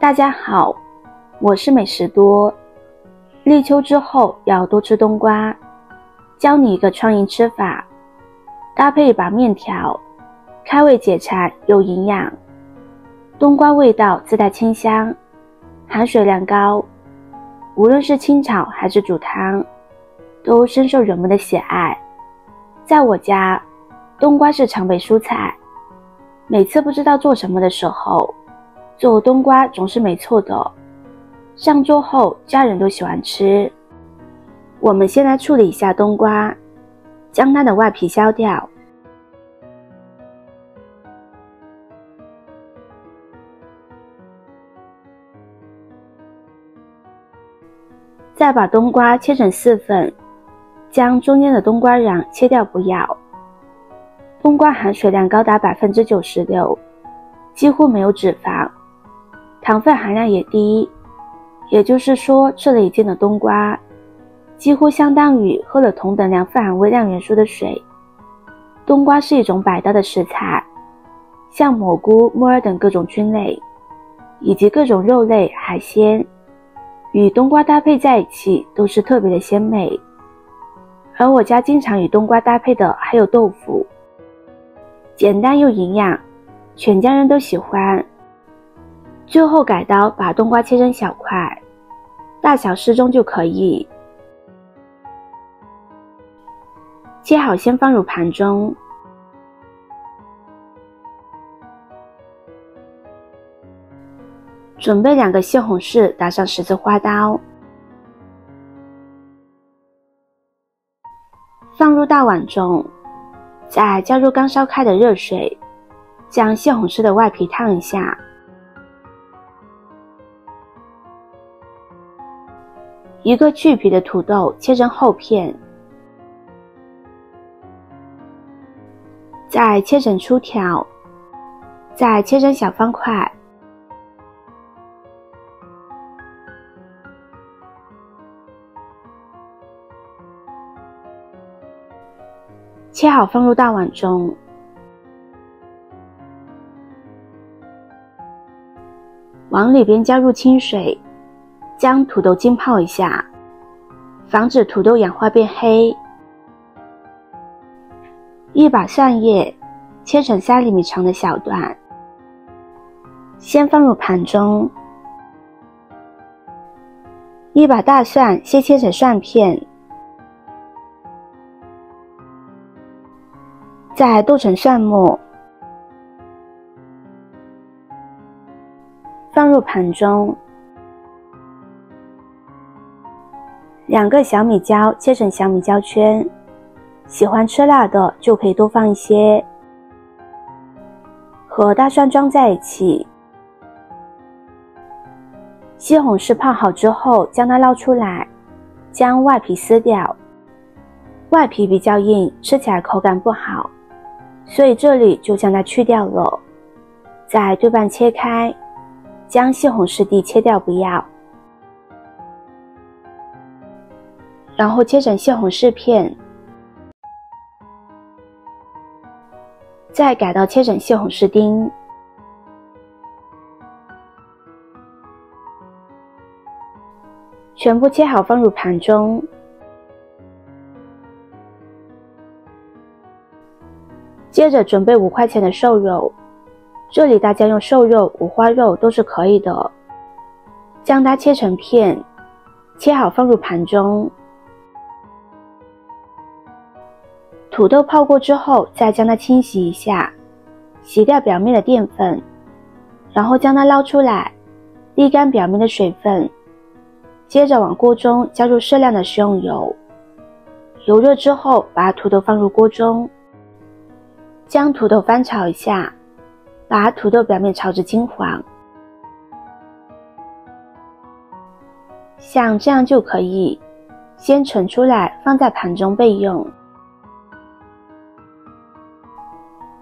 大家好，我是美食多。立秋之后要多吃冬瓜，教你一个创意吃法，搭配一把面条，开胃解馋又营养。冬瓜味道自带清香，含水量高，无论是清炒还是煮汤，都深受人们的喜爱。在我家，冬瓜是常备蔬菜，每次不知道做什么的时候，做冬瓜总是没错的。上桌后家人都喜欢吃。我们先来处理一下冬瓜，将它的外皮削掉，再把冬瓜切成4份，将中间的冬瓜瓤切掉不要。冬瓜含水量高达 96%， 几乎没有脂肪，糖分含量也低，也就是说吃了一斤的冬瓜几乎相当于喝了同等量富含微量元素的水。冬瓜是一种百搭的食材，像蘑菇、木耳等各种菌类以及各种肉类、海鲜与冬瓜搭配在一起都是特别的鲜美。而我家经常与冬瓜搭配的还有豆腐，简单又营养，全家人都喜欢。最后改刀把冬瓜切成小块，大小适中就可以。切好先放入盘中，准备2个西红柿，打上十字花刀，放入大碗中，再加入刚烧开的热水，将西红柿的外皮烫一下。一个去皮的土豆切成厚片，再切成粗条，再切成小方块。切好放入大碗中，往里边加入清水，将土豆浸泡一下，防止土豆氧化变黑。一把蒜叶切成3厘米长的小段，先放入盘中。一把大蒜先切成蒜片，再剁成蒜末，放入盘中。2个小米椒切成小米椒圈，喜欢吃辣的就可以多放一些。和大蒜装在一起。西红柿泡好之后将它捞出来，将外皮撕掉。外皮比较硬，吃起来口感不好，所以这里就将它去掉了。再对半切开，将西红柿蒂切掉不要。然后切成西红柿片，再改刀切成西红柿丁，全部切好放入盘中。接着准备5块钱的瘦肉，这里大家用瘦肉、五花肉都是可以的，将它切成片，切好放入盘中。土豆泡过之后，再将它清洗一下，洗掉表面的淀粉，然后将它捞出来，沥干表面的水分。接着往锅中加入适量的食用油，油热之后把土豆放入锅中，将土豆翻炒一下，把土豆表面炒至金黄，像这样就可以。先盛出来放在盘中备用。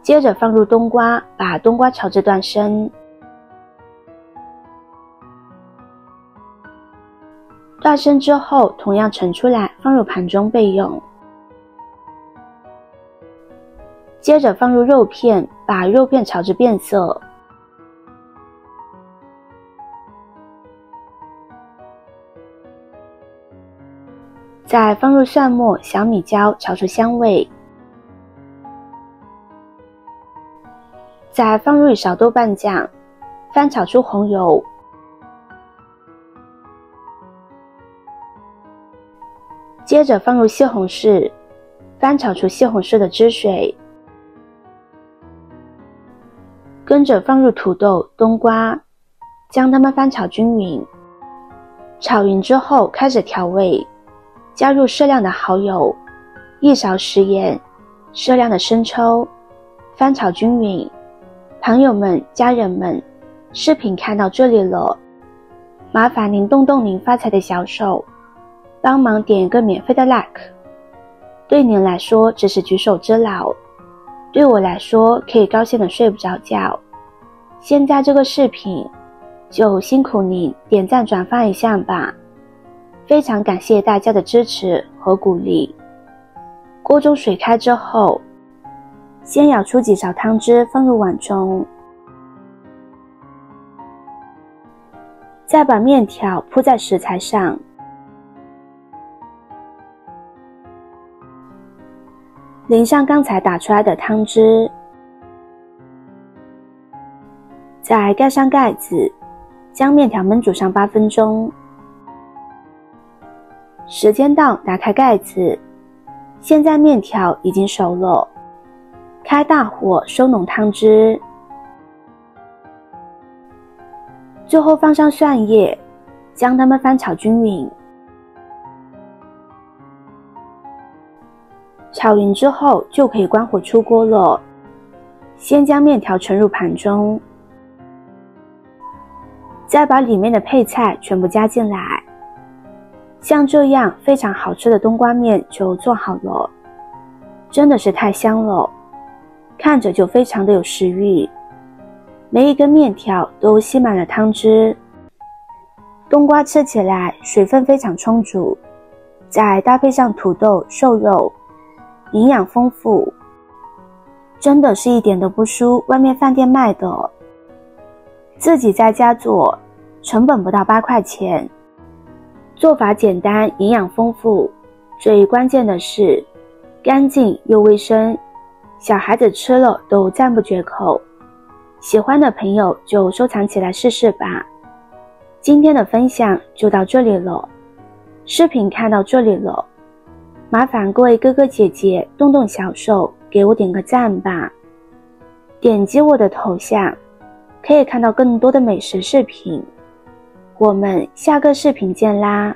接着放入冬瓜，把冬瓜炒至断生。断生之后同样盛出来放入盘中备用。接着放入肉片，把肉片炒至变色。再放入蒜末、小米椒炒出香味，再放入一勺豆瓣酱，翻炒出红油，接着放入西红柿，翻炒出西红柿的汁水，跟着放入土豆、冬瓜，将它们翻炒均匀。炒匀之后开始调味，加入适量的蚝油，一勺食盐，适量的生抽，翻炒均匀。朋友们、家人们，视频看到这里了，麻烦您动动您发财的小手，帮忙点一个免费的 like， 对您来说只是举手之劳，对我来说可以高兴的睡不着觉。现在这个视频就辛苦您点赞转发一下吧，非常感谢大家的支持和鼓励。锅中水开之后，先舀出几勺汤汁放入碗中，再把面条铺在食材上，淋上刚才打出来的汤汁，再盖上盖子，将面条焖煮上8分钟。时间到，打开盖子，现在面条已经熟了，开大火收浓汤汁，最后放上蒜叶，将它们翻炒均匀。炒匀之后就可以关火出锅了。先将面条盛入盘中，再把里面的配菜全部加进来，像这样非常好吃的冬瓜面就做好了，真的是太香了，看着就非常的有食欲。每一根面条都吸满了汤汁，冬瓜吃起来水分非常充足，再搭配上土豆、瘦肉，营养丰富，真的是一点都不输外面饭店卖的。自己在家做，成本不到8块钱，做法简单，营养丰富，最关键的是干净又卫生，小孩子吃了都赞不绝口。喜欢的朋友就收藏起来试试吧。今天的分享就到这里了，视频看到这里了，麻烦各位哥哥姐姐动动小手给我点个赞吧。点击我的头像可以看到更多的美食视频，我们下个视频见啦。